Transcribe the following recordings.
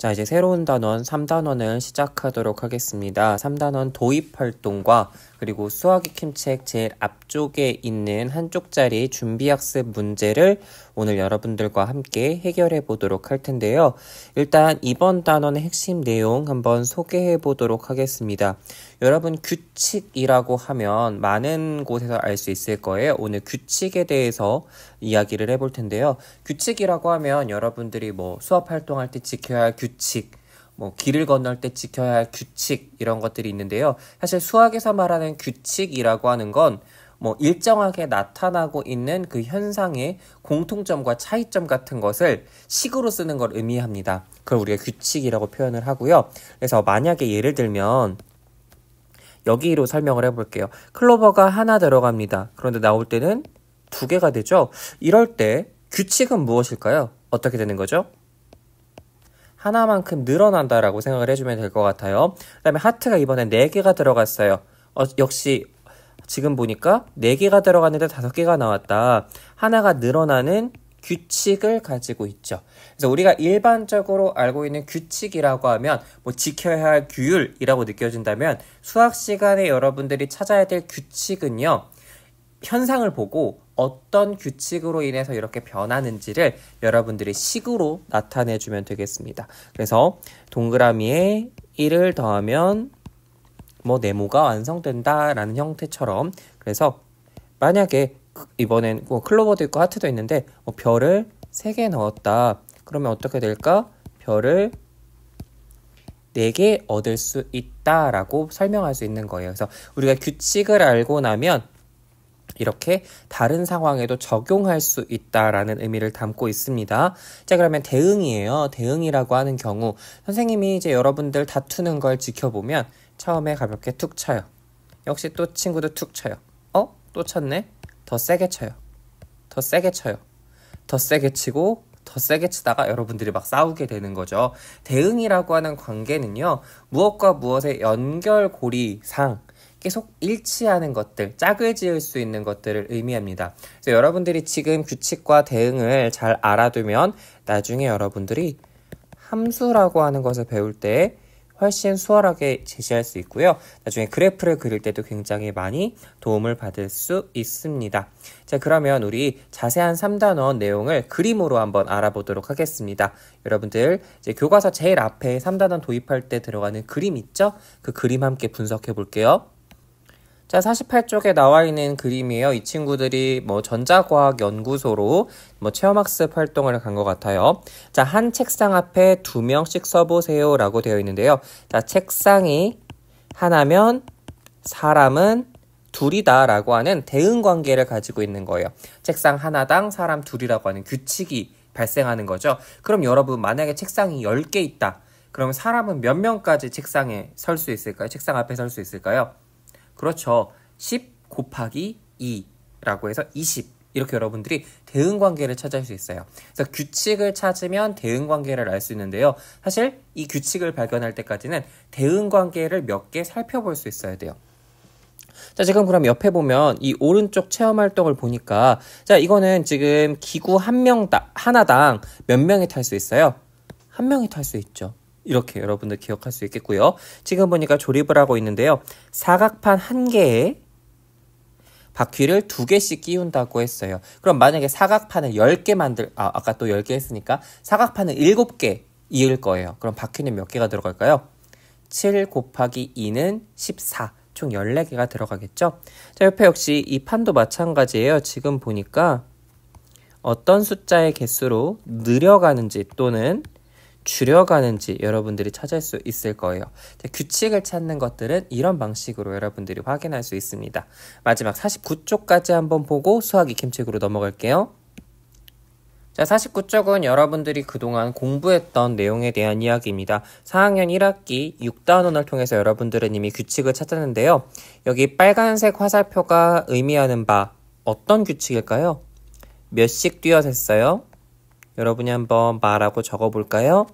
자, 이제 새로운 단원 3단원을 시작하도록 하겠습니다. 3단원 도입활동과 그리고 수학 익힘책 제일 앞쪽에 있는 한쪽짜리 준비학습 문제를 오늘 여러분들과 함께 해결해 보도록 할 텐데요. 일단 이번 단원의 핵심 내용 한번 소개해 보도록 하겠습니다. 여러분, 규칙이라고 하면 많은 곳에서 알 수 있을 거예요. 오늘 규칙에 대해서 이야기를 해볼 텐데요. 규칙이라고 하면 여러분들이 뭐 수업 활동할 때 지켜야 할 규칙, 뭐 길을 건널 때 지켜야 할 규칙, 이런 것들이 있는데요. 사실 수학에서 말하는 규칙이라고 하는 건 뭐 일정하게 나타나고 있는 그 현상의 공통점과 차이점 같은 것을 식으로 쓰는 걸 의미합니다. 그걸 우리가 규칙이라고 표현을 하고요. 그래서 만약에 예를 들면 여기로 설명을 해볼게요. 클로버가 하나 들어갑니다. 그런데 나올 때는 2개가 되죠. 이럴 때 규칙은 무엇일까요? 어떻게 되는 거죠? 하나만큼 늘어난다라고 생각을 해주면 될 것 같아요. 그 다음에 하트가 이번엔 4개가 들어갔어요. 역시 지금 보니까 4개가 들어갔는데 5개가 나왔다. 하나가 늘어나는 규칙을 가지고 있죠. 그래서 우리가 일반적으로 알고 있는 규칙이라고 하면 뭐 지켜야 할 규율이라고 느껴진다면 수학 시간에 여러분들이 찾아야 될 규칙은요, 현상을 보고 어떤 규칙으로 인해서 이렇게 변하는지를 여러분들이 식으로 나타내주면 되겠습니다. 그래서 동그라미에 1을 더하면 뭐 네모가 완성된다라는 형태처럼, 그래서 만약에 이번엔 뭐 클로버도 있고 하트도 있는데 별을 3개 넣었다. 그러면 어떻게 될까? 별을 4개 얻을 수 있다라고 설명할 수 있는 거예요. 그래서 우리가 규칙을 알고 나면 이렇게 다른 상황에도 적용할 수 있다라는 의미를 담고 있습니다. 자, 그러면 대응이에요. 대응이라고 하는 경우 선생님이 이제 여러분들 다투는 걸 지켜보면 처음에 가볍게 툭 쳐요. 역시 또 친구도 툭 쳐요. 또 쳤네? 더 세게 쳐요. 더 세게 쳐요. 더 세게 치고 더 세게 치다가 여러분들이 막 싸우게 되는 거죠. 대응이라고 하는 관계는요, 무엇과 무엇의 연결고리상 계속 일치하는 것들, 짝을 지을 수 있는 것들을 의미합니다. 그래서 여러분들이 지금 규칙과 대응을 잘 알아두면 나중에 여러분들이 함수라고 하는 것을 배울 때 훨씬 수월하게 제시할 수 있고요. 나중에 그래프를 그릴 때도 굉장히 많이 도움을 받을 수 있습니다. 자, 그러면 우리 자세한 3단원 내용을 그림으로 한번 알아보도록 하겠습니다. 여러분들 이제 교과서 제일 앞에 3단원 도입할 때 들어가는 그림 있죠? 그 그림 함께 분석해 볼게요. 자, 48쪽에 나와 있는 그림이에요. 이 친구들이 뭐 전자과학 연구소로 뭐 체험학습 활동을 간 것 같아요. 자, 한 책상 앞에 2명씩 써보세요 라고 되어 있는데요. 자, 책상이 하나면 사람은 둘이다 라고 하는 대응 관계를 가지고 있는 거예요. 책상 하나당 사람 둘이라고 하는 규칙이 발생하는 거죠. 그럼 여러분, 만약에 책상이 10개 있다. 그러면 사람은 몇 명까지 책상에 설 수 있을까요? 책상 앞에 설 수 있을까요? 그렇죠. 10 곱하기 2라고 해서 20. 이렇게 여러분들이 대응관계를 찾을 수 있어요. 그래서 규칙을 찾으면 대응관계를 알 수 있는데요. 사실 이 규칙을 발견할 때까지는 대응관계를 몇 개 살펴볼 수 있어야 돼요. 자, 지금 그럼 옆에 보면 이 오른쪽 체험활동을 보니까, 자, 이거는 지금 기구 하나당 몇 명이 탈 수 있어요? 1명이 탈 수 있죠. 이렇게 여러분들 기억할 수 있겠고요. 지금 보니까 조립을 하고 있는데요. 사각판 1개에 바퀴를 2개씩 끼운다고 했어요. 그럼 만약에 사각판을 10개 아까 또 10개 했으니까 사각판을 7개 이을 거예요. 그럼 바퀴는 몇 개가 들어갈까요? 7 곱하기 2는 14. 총 14개가 들어가겠죠? 자, 옆에 역시 이 판도 마찬가지예요. 지금 보니까 어떤 숫자의 개수로 늘어가는지 또는 줄여가는지 여러분들이 찾을 수 있을 거예요. 자, 규칙을 찾는 것들은 이런 방식으로 여러분들이 확인할 수 있습니다. 마지막 49쪽까지 한번 보고 수학 익힘책으로 넘어갈게요. 자, 49쪽은 여러분들이 그동안 공부했던 내용에 대한 이야기입니다. 4학년 1학기 6단원을 통해서 여러분들은 이미 규칙을 찾았는데요. 여기 빨간색 화살표가 의미하는 바 어떤 규칙일까요? 몇씩 뛰어셌어요? 여러분이 한번 말하고 적어볼까요?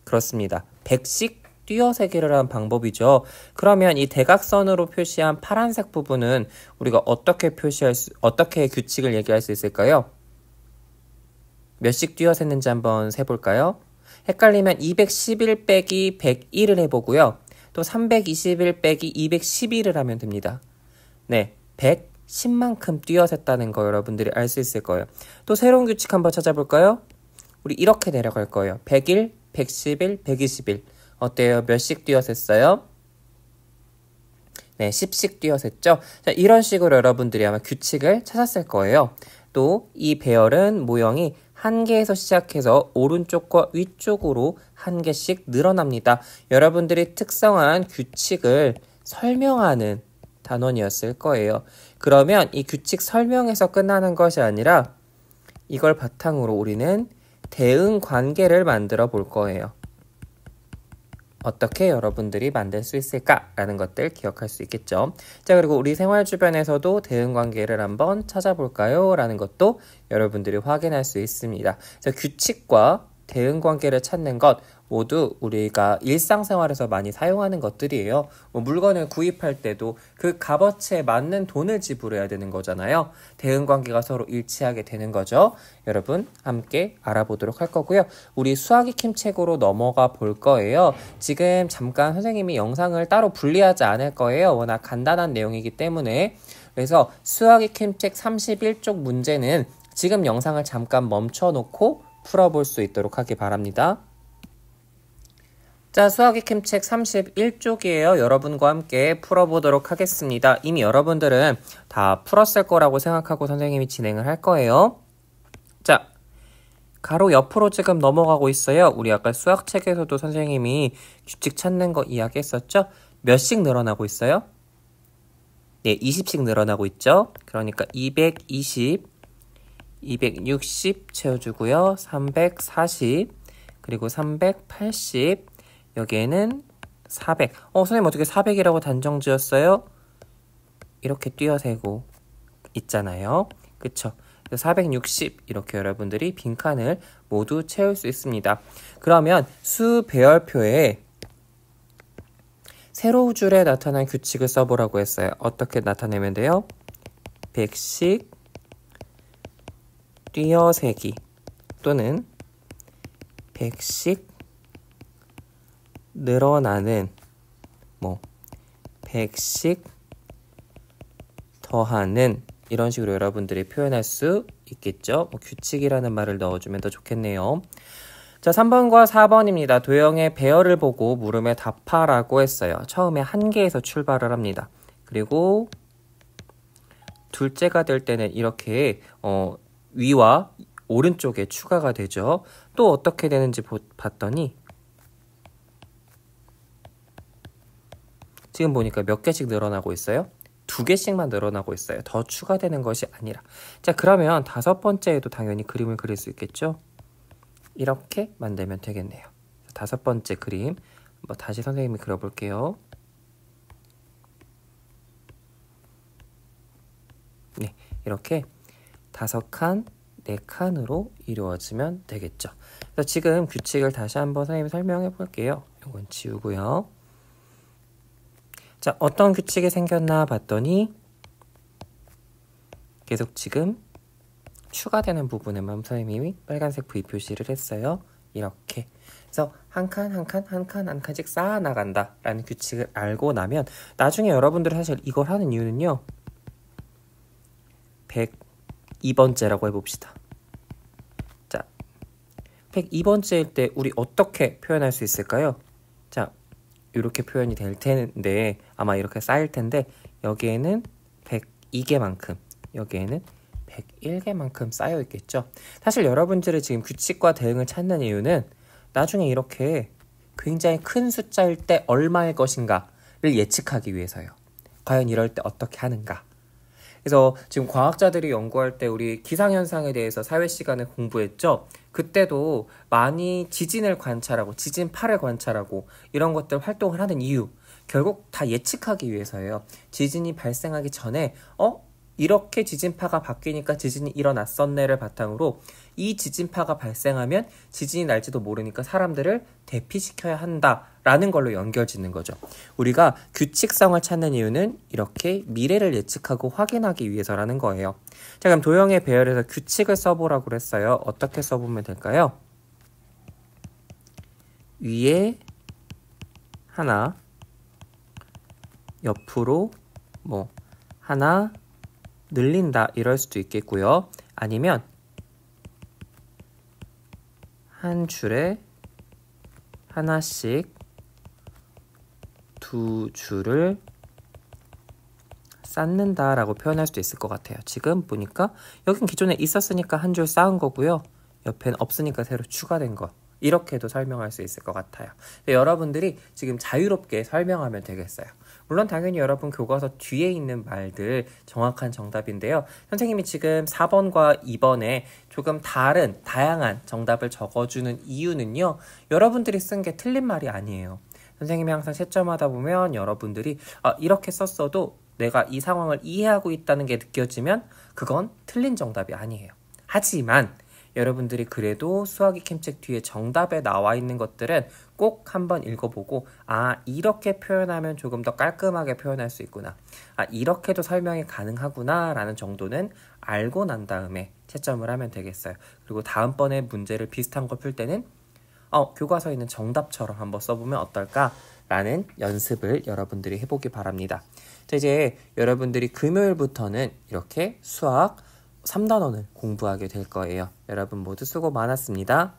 그렇습니다. 100씩 뛰어세기를 한 방법이죠. 그러면 이 대각선으로 표시한 파란색 부분은 우리가 어떻게 규칙을 얘기할 수 있을까요? 몇씩 뛰어샜는지 한번 세볼까요? 헷갈리면 211 빼기 101을 해보고요. 또 321 빼기 211을 하면 됩니다. 네, 110만큼 뛰어샜다는 거 여러분들이 알 수 있을 거예요. 또 새로운 규칙 한번 찾아볼까요? 우리 이렇게 내려갈 거예요. 101, 111, 121. 어때요? 몇씩 뛰어샜어요? 네, 10씩 뛰어샜죠? 자, 이런 식으로 여러분들이 아마 규칙을 찾았을 거예요. 또 이 배열은 모형이 한 개에서 시작해서 오른쪽과 위쪽으로 한 개씩 늘어납니다. 여러분들이 특성한 규칙을 설명하는 단원이었을 거예요. 그러면 이 규칙 설명에서 끝나는 것이 아니라 이걸 바탕으로 우리는 대응 관계를 만들어 볼 거예요. 어떻게 여러분들이 만들 수 있을까라는 것들 기억할 수 있겠죠. 자, 그리고 우리 생활 주변에서도 대응 관계를 한번 찾아볼까요? 라는 것도 여러분들이 확인할 수 있습니다. 그래서 규칙과 대응 관계를 찾는 것 모두 우리가 일상생활에서 많이 사용하는 것들이에요. 물건을 구입할 때도 그 값어치에 맞는 돈을 지불해야 되는 거잖아요. 대응 관계가 서로 일치하게 되는 거죠. 여러분 함께 알아보도록 할 거고요. 우리 수학 익힘 책으로 넘어가 볼 거예요. 지금 잠깐 선생님이 영상을 따로 분리하지 않을 거예요. 워낙 간단한 내용이기 때문에. 그래서 수학 익힘 책 31쪽 문제는 지금 영상을 잠깐 멈춰놓고 풀어볼 수 있도록 하기 바랍니다. 자, 수학 익힘 책 31쪽이에요. 여러분과 함께 풀어보도록 하겠습니다. 이미 여러분들은 다 풀었을 거라고 생각하고 선생님이 진행을 할 거예요. 자, 가로 옆으로 지금 넘어가고 있어요. 우리 아까 수학책에서도 선생님이 규칙 찾는 거 이야기했었죠? 몇씩 늘어나고 있어요? 네, 20씩 늘어나고 있죠? 그러니까 220, 260 채워주고요. 340, 그리고 380, 여기에는 400. 선생님 어떻게 400이라고 단정 지었어요? 이렇게 뛰어세고 있잖아요. 그쵸? 460 이렇게 여러분들이 빈칸을 모두 채울 수 있습니다. 그러면 수 배열표에 세로 줄에 나타난 규칙을 써보라고 했어요. 어떻게 나타내면 돼요? 100씩 뛰어세기 또는 100씩 늘어나는 100씩 더하는 이런 식으로 여러분들이 표현할 수 있겠죠. 규칙이라는 말을 넣어주면 더 좋겠네요. 자, 3번과 4번입니다. 도형의 배열을 보고 물음에 답하라고 했어요. 처음에 한 개에서 출발을 합니다. 그리고 둘째가 될 때는 이렇게 위와 오른쪽에 추가가 되죠. 또 어떻게 되는지 봤더니 지금 보니까 몇 개씩 늘어나고 있어요? 2개씩만 늘어나고 있어요. 더 추가되는 것이 아니라. 자, 그러면 5번째에도 당연히 그림을 그릴 수 있겠죠? 이렇게 만들면 되겠네요. 5번째 그림 다시 선생님이 그려볼게요. 네, 이렇게 5칸, 4칸으로 이루어지면 되겠죠. 그래서 지금 규칙을 다시 한번 선생님이 설명해 볼게요. 이건 지우고요. 자, 어떤 규칙이 생겼나 봤더니 계속 지금 추가되는 부분에만 선생님이 빨간색 V 표시를 했어요. 이렇게. 그래서 한 칸, 한 칸, 한 칸, 한 칸씩 쌓아나간다 라는 규칙을 알고 나면 나중에 여러분들이 사실 이걸 하는 이유는요. 102번째라고 해봅시다. 자, 102번째일 때 우리 어떻게 표현할 수 있을까요? 자, 이렇게 표현이 될 텐데 아마 이렇게 쌓일 텐데 여기에는 102개만큼 여기에는 101개만큼 쌓여 있겠죠. 사실 여러분들이 지금 규칙과 대응을 찾는 이유는 나중에 이렇게 굉장히 큰 숫자일 때 얼마일 것인가를 예측하기 위해서요. 과연 이럴 때 어떻게 하는가. 그래서 지금 과학자들이 연구할 때 우리 기상현상에 대해서 사회 시간에 공부했죠. 그때도 많이 지진을 관찰하고 지진파를 관찰하고 이런 것들 활동을 하는 이유 결국 다 예측하기 위해서예요. 지진이 발생하기 전에 이렇게 지진파가 바뀌니까 지진이 일어났었네를 바탕으로 이 지진파가 발생하면 지진이 날지도 모르니까 사람들을 대피시켜야 한다라는 걸로 연결짓는 거죠. 우리가 규칙성을 찾는 이유는 이렇게 미래를 예측하고 확인하기 위해서라는 거예요. 자, 그럼 도형의 배열에서 규칙을 써보라고 했어요. 어떻게 써보면 될까요? 위에 하나, 옆으로 뭐 하나 늘린다 이럴 수도 있겠고요. 아니면 한 줄에 하나씩 두 줄을 쌓는다 라고 표현할 수도 있을 것 같아요. 지금 보니까 여긴 기존에 있었으니까 한 줄 쌓은 거고요. 옆엔 없으니까 새로 추가된 것. 이렇게도 설명할 수 있을 것 같아요. 여러분들이 지금 자유롭게 설명하면 되겠어요. 물론 당연히 여러분 교과서 뒤에 있는 말들 정확한 정답인데요. 선생님이 지금 4번과 2번에 조금 다양한 정답을 적어주는 이유는요. 여러분들이 쓴 게 틀린 말이 아니에요. 선생님이 항상 채점하다 보면 여러분들이 이렇게 썼어도 내가 이 상황을 이해하고 있다는 게 느껴지면 그건 틀린 정답이 아니에요. 하지만 여러분들이 그래도 수학 익힘책 뒤에 정답에 나와 있는 것들은 꼭 한번 읽어보고 이렇게 표현하면 조금 더 깔끔하게 표현할 수 있구나. 이렇게도 설명이 가능하구나 라는 정도는 알고 난 다음에 채점을 하면 되겠어요. 그리고 다음번에 문제를 비슷한 거 풀 때는 교과서에 있는 정답처럼 한번 써보면 어떨까? 라는 연습을 여러분들이 해보기 바랍니다. 자, 이제 여러분들이 금요일부터는 이렇게 수학 3단원을 공부하게 될 거예요. 여러분 모두 수고 많았습니다.